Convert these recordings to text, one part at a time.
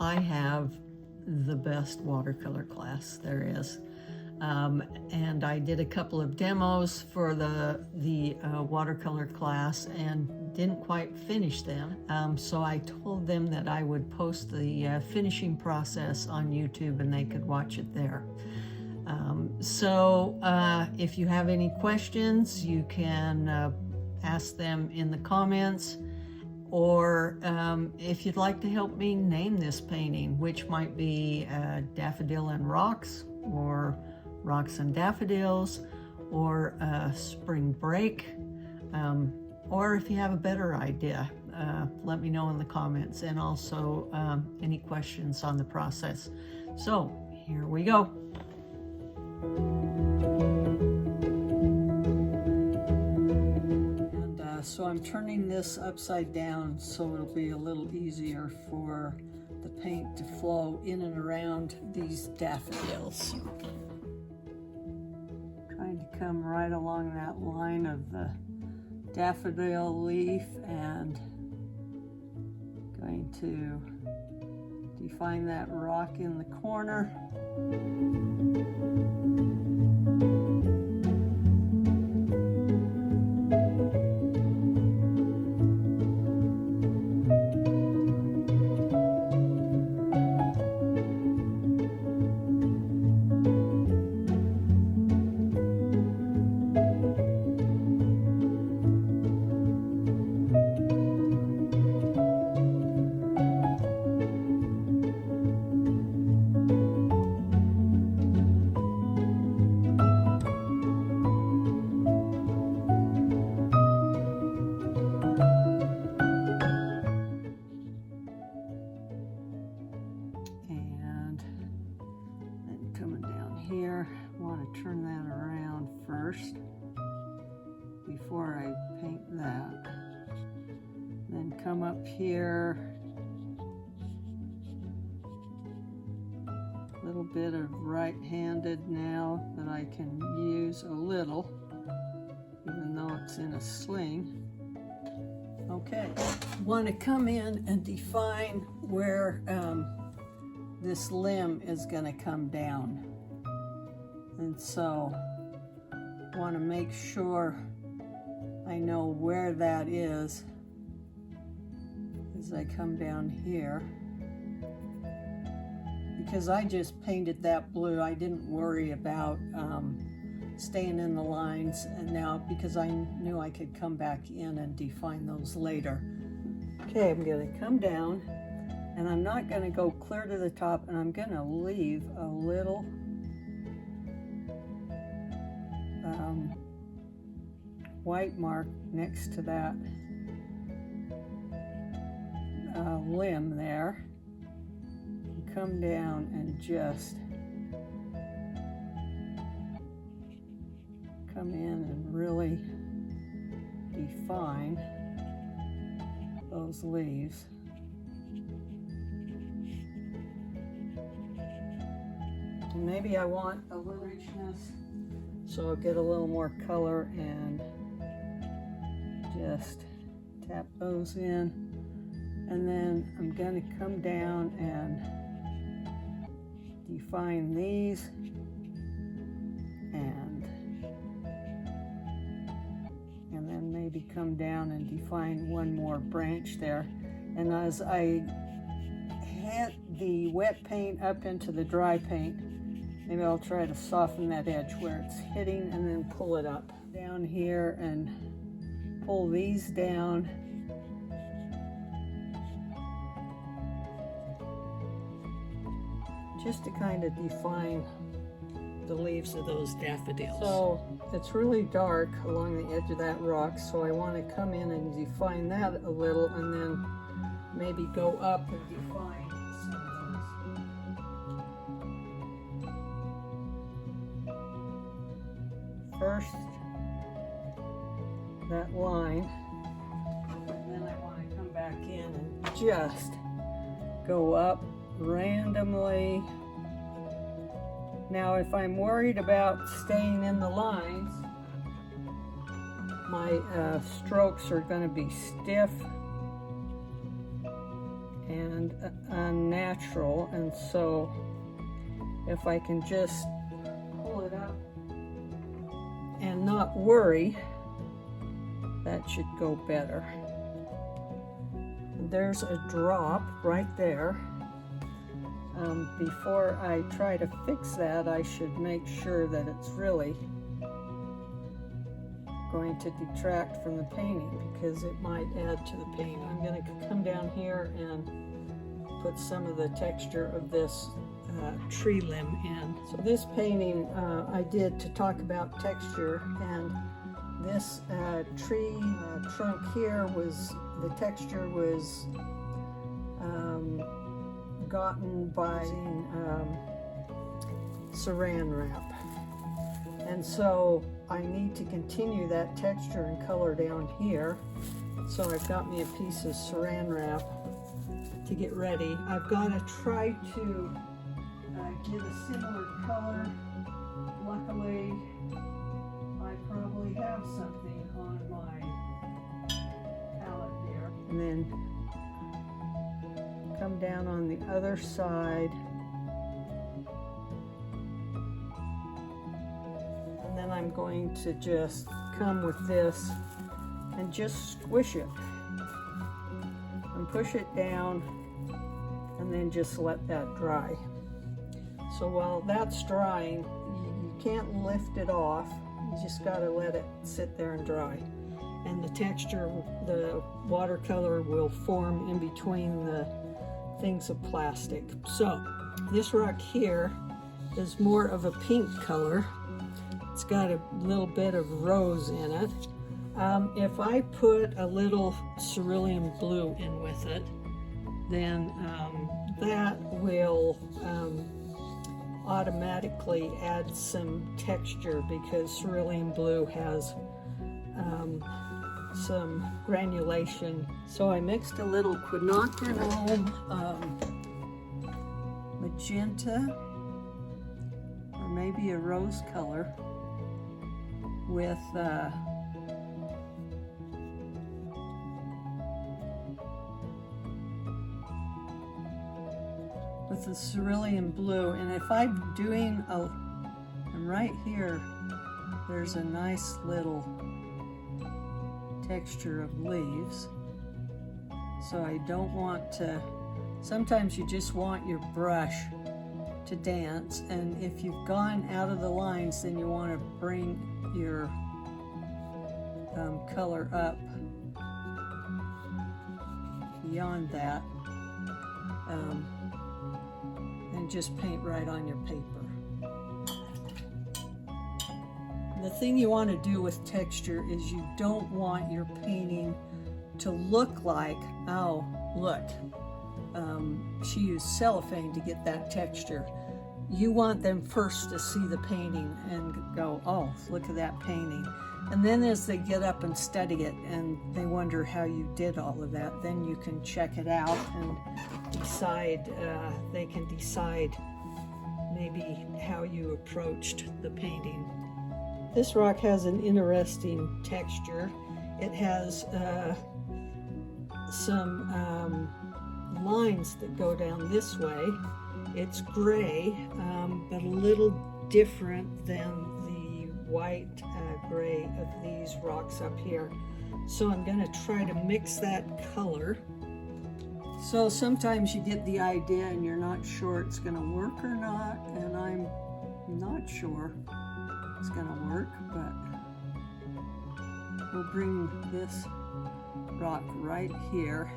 I have the best watercolor class there is. And I did a couple of demos for the watercolor class and didn't quite finish them. So I told them that I would post the finishing process on YouTube and they could watch it there. So if you have any questions, you can ask them in the comments, or if you'd like to help me name this painting, which might be Daffodil and Rocks, or Rocks and Daffodils, or Spring Break, or if you have a better idea, let me know in the comments, and also any questions on the process. So here we go. And so I'm turning this upside down so it'll be a little easier for the paint to flow in and around these daffodils. Trying to come right along that line of the daffodil leaf and going to define that rock in the corner. Turn that around first before I paint that. Then come up here, a little bit of right-handed now that I can use a little, even though it's in a sling. Okay, want to come in and define where this limb is going to come down. And so want to make sure I know where that is as I come down here. Because I just painted that blue, I didn't worry about staying in the lines, and now because I knew I could come back in and define those later. Okay, I'm going to come down, and I'm not going to go clear to the top, and I'm going to leave a little white mark next to that limb there. Come down and just come in and really define those leaves. And maybe I want a little richness, so I'll get a little more color and just tap those in. And then I'm going to come down and define these, and then maybe come down and define one more branch there. And as I hit the wet paint up into the dry paint, maybe I'll try to soften that edge where it's hitting, and then pull it up down here and pull these down. Just to kind of define the leaves of those daffodils. So it's really dark along the edge of that rock, so I want to come in and define that a little, and then maybe go up and define some of those. First, that line, and then I want to come back in and just go up randomly. Now, if I'm worried about staying in the lines, my strokes are going to be stiff, and and unnatural, and so if I can just pull it up and not worry, that should go better. There's a drop right there. Before I try to fix that, I should make sure that it's really going to detract from the painting, because it might add to the painting. I'm going to come down here and put some of the texture of this tree limb in. So this painting I did to talk about texture, and this tree trunk here was, the texture was gotten by saran wrap. And so I need to continue that texture and color down here. So I've got me a piece of saran wrap to get ready. I've got to try to get a similar color. Luckily, I probably have something on my palette here. And then come down on the other side. And then I'm going to just come with this and just squish it and push it down, and then just let that dry. So while that's drying, you can't lift it off. You just got to let it sit there and dry. And the texture, the watercolor will form in between the things of plastic. So this rock here is more of a pink color. It's got a little bit of rose in it. If I put a little cerulean blue in with it, then that will automatically add some texture, because cerulean blue has some granulation. So I mixed a little quinacridone magenta, or maybe a rose color, with the cerulean blue. And if I'm doing and right here, there's a nice little texture of leaves. So I don't want to, sometimes you just want your brush to dance, and if you've gone out of the lines, then you want to bring your color up beyond that, and just paint right on your paper. The thing you want to do with texture is you don't want your painting to look like, oh, look, she used cellophane to get that texture. You want them first to see the painting and go, oh, look at that painting. And then as they get up and study it and they wonder how you did all of that, then you can check it out and decide, they can decide maybe how you approached the painting. This rock has an interesting texture. It has some lines that go down this way. It's gray, but a little different than the white gray of these rocks up here. So I'm going to try to mix that color. So sometimes you get the idea and you're not sure it's going to work or not, and I'm not sure it's going to work, but we'll bring this rock right here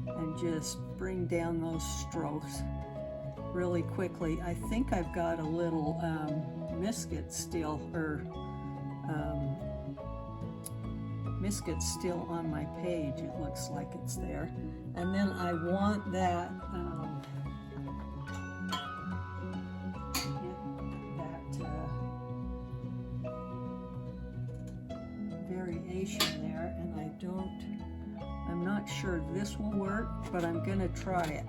and just bring down those strokes really quickly. I think I've got a little Misket still, or Misket still on my page. It looks like it's there. And then I want that variation there, and I'm not sure this will work, but I'm gonna try it.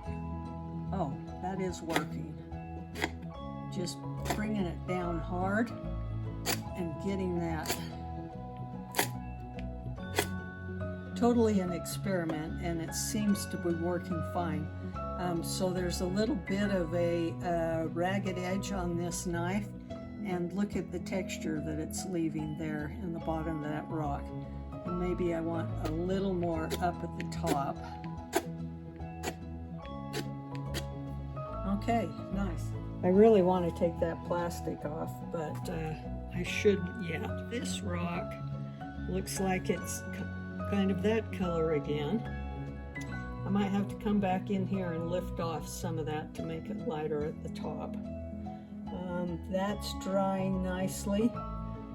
Oh, that is working. Just bringing it down hard and getting that totally an experiment, and it seems to be working fine. So there's a little bit of a ragged edge on this knife, and look at the texture that it's leaving there in the bottom of that rock. And maybe I want a little more up at the top. Okay, nice. I really want to take that plastic off, but I shouldn't yet. This rock looks like it's kind of that color again. I might have to come back in here and lift off some of that to make it lighter at the top. That's drying nicely.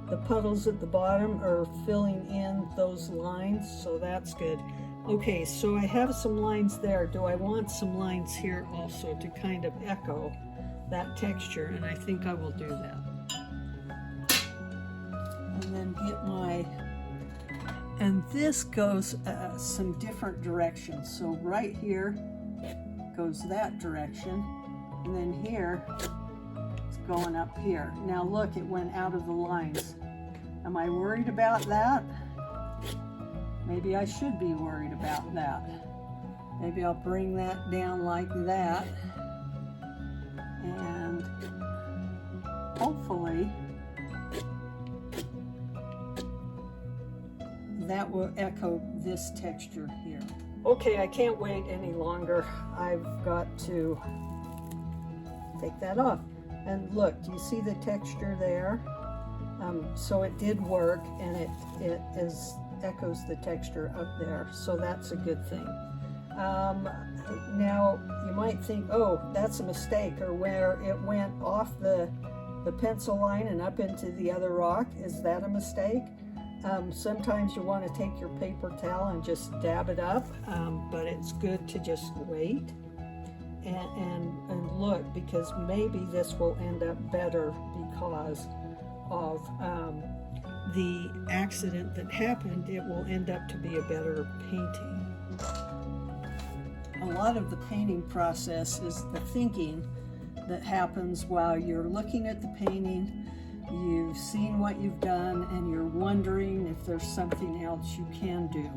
The puddles at the bottom are filling in those lines, so that's good. Okay, so I have some lines there. Do I want some lines here also to kind of echo that texture? And I think I will do that. And then get my, and this goes some different directions. So right here goes that direction, and then here it's going up here. Now look, it went out of the lines. Am I worried about that? Maybe I should be worried about that. Maybe I'll bring that down like that, and hopefully that will echo this texture here. Okay, I can't wait any longer. I've got to take that off. And look, do you see the texture there? So it did work, and it echoes the texture up there, so that's a good thing. Now you might think, oh, that's a mistake, or where it went off the pencil line and up into the other rock. Is that a mistake? Sometimes you want to take your paper towel and just dab it up, but it's good to just wait and look, because maybe this will end up better because of the accident that happened. It will end up to be a better painting. A lot of the painting process is the thinking that happens while you're looking at the painting. You've seen what you've done, and you're wondering if there's something else you can do.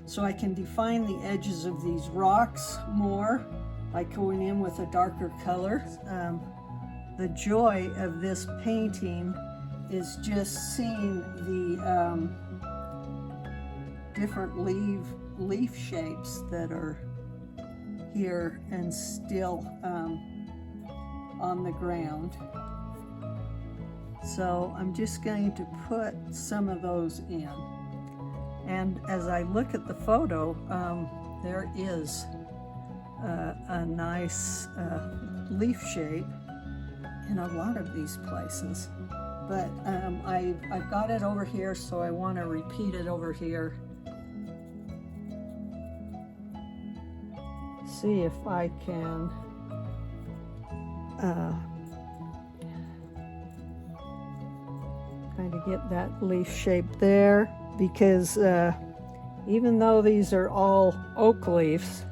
So I can define the edges of these rocks more by going in with a darker color. The joy of this painting is just seeing the different leaf shapes that are here and still on the ground. So I'm just going to put some of those in. And as I look at the photo, there is a nice leaf shape in a lot of these places. But I've got it over here, so I want to repeat it over here. See if I can kind of get that leaf shape there, because even though these are all oak leaves,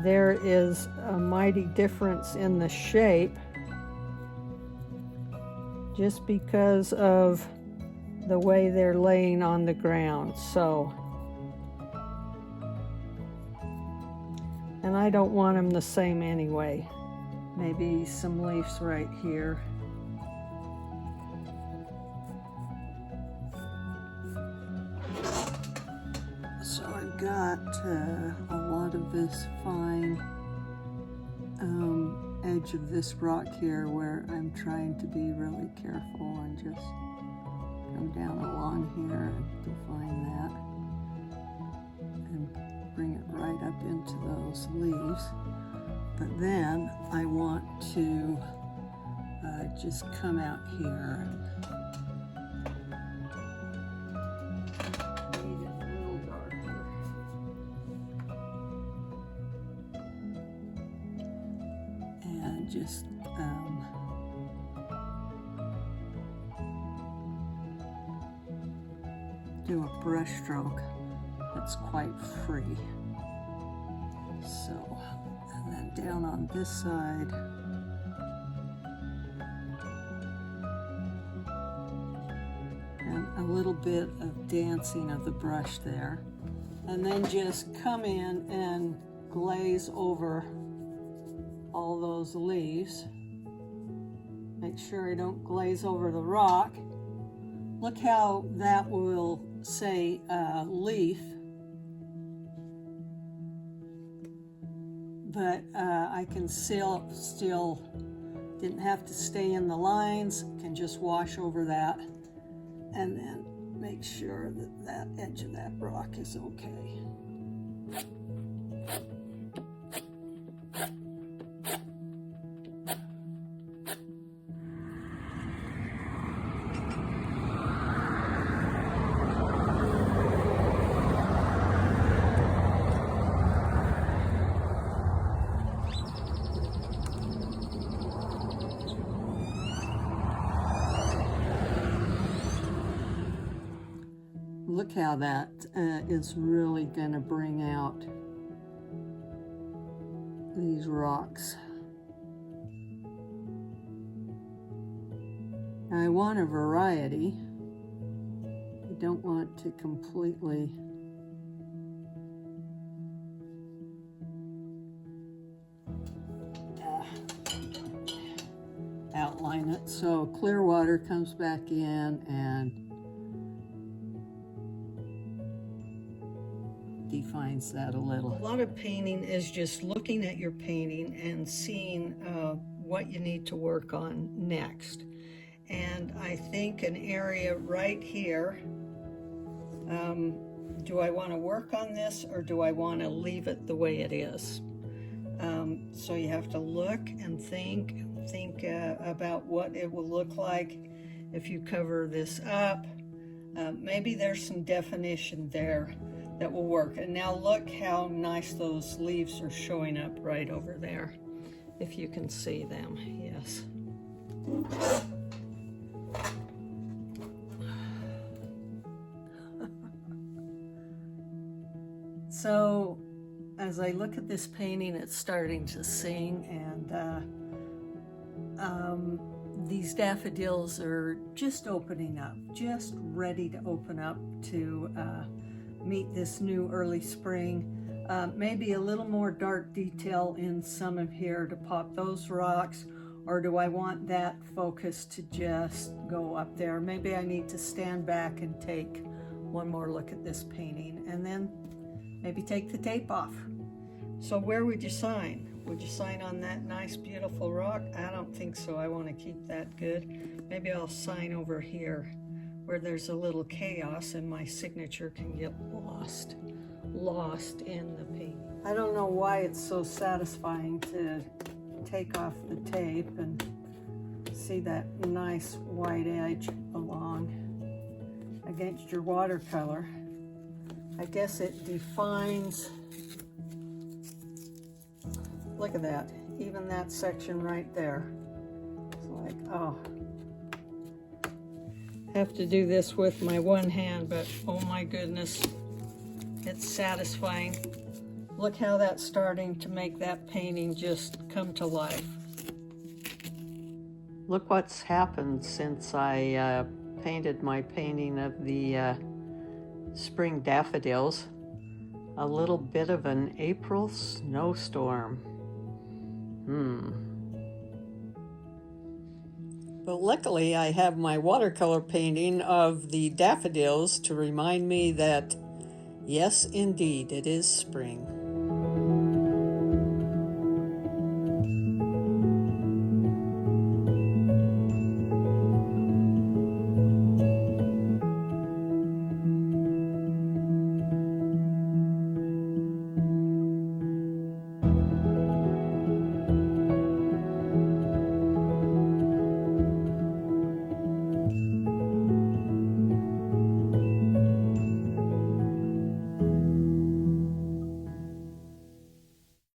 there is a mighty difference in the shape just because of the way they're laying on the ground. So, and I don't want them the same anyway. Maybe some leaves right here. So I've got a lot of this fine edge of this rock here where I'm trying to be really careful and just come down along here and define that and bring it right up into those leaves. But then I want to just come out here and make it a little darker. And just do a brush stroke that's quite free. So, and then down on this side, and a little bit of dancing of the brush there. And then just come in and glaze over all those leaves. Make sure I don't glaze over the rock. Look how that will say leaf, but I can still didn't have to stay in the lines, can just wash over that and then make sure that that edge of that rock is okay. Look how that is really going to bring out these rocks. Now I want a variety. I don't want to completely outline it. So clear water comes back in and defines that a little. A lot of painting is just looking at your painting and seeing what you need to work on next. And I think an area right here, do I want to work on this or do I want to leave it the way it is? So you have to look and think about what it will look like if you cover this up. Maybe there's some definition there that will work. And now look how nice those leaves are showing up right over there, if you can see them. Yes. So as I look at this painting, it's starting to sing, and these daffodils are just opening up, just ready to open up to meet this new early spring. Maybe a little more dark detail in some of here to pop those rocks, or do I want that focus to just go up there? Maybe I need to stand back and take one more look at this painting and then maybe take the tape off. So where would you sign? Would you sign on that nice beautiful rock? I don't think so. I want to keep that good. Maybe I'll sign over here where there's a little chaos and my signature can get lost in the paint. I don't know why it's so satisfying to take off the tape and see that nice white edge along against your watercolor. I guess it defines, look at that, even that section right there. It's like, oh. Have to do this with my one hand, but oh my goodness, it's satisfying. Look how that's starting to make that painting just come to life. Look what's happened since I painted my painting of the spring daffodils. A little bit of an April snowstorm. But luckily I have my watercolor painting of the daffodils to remind me that yes, indeed, it is spring.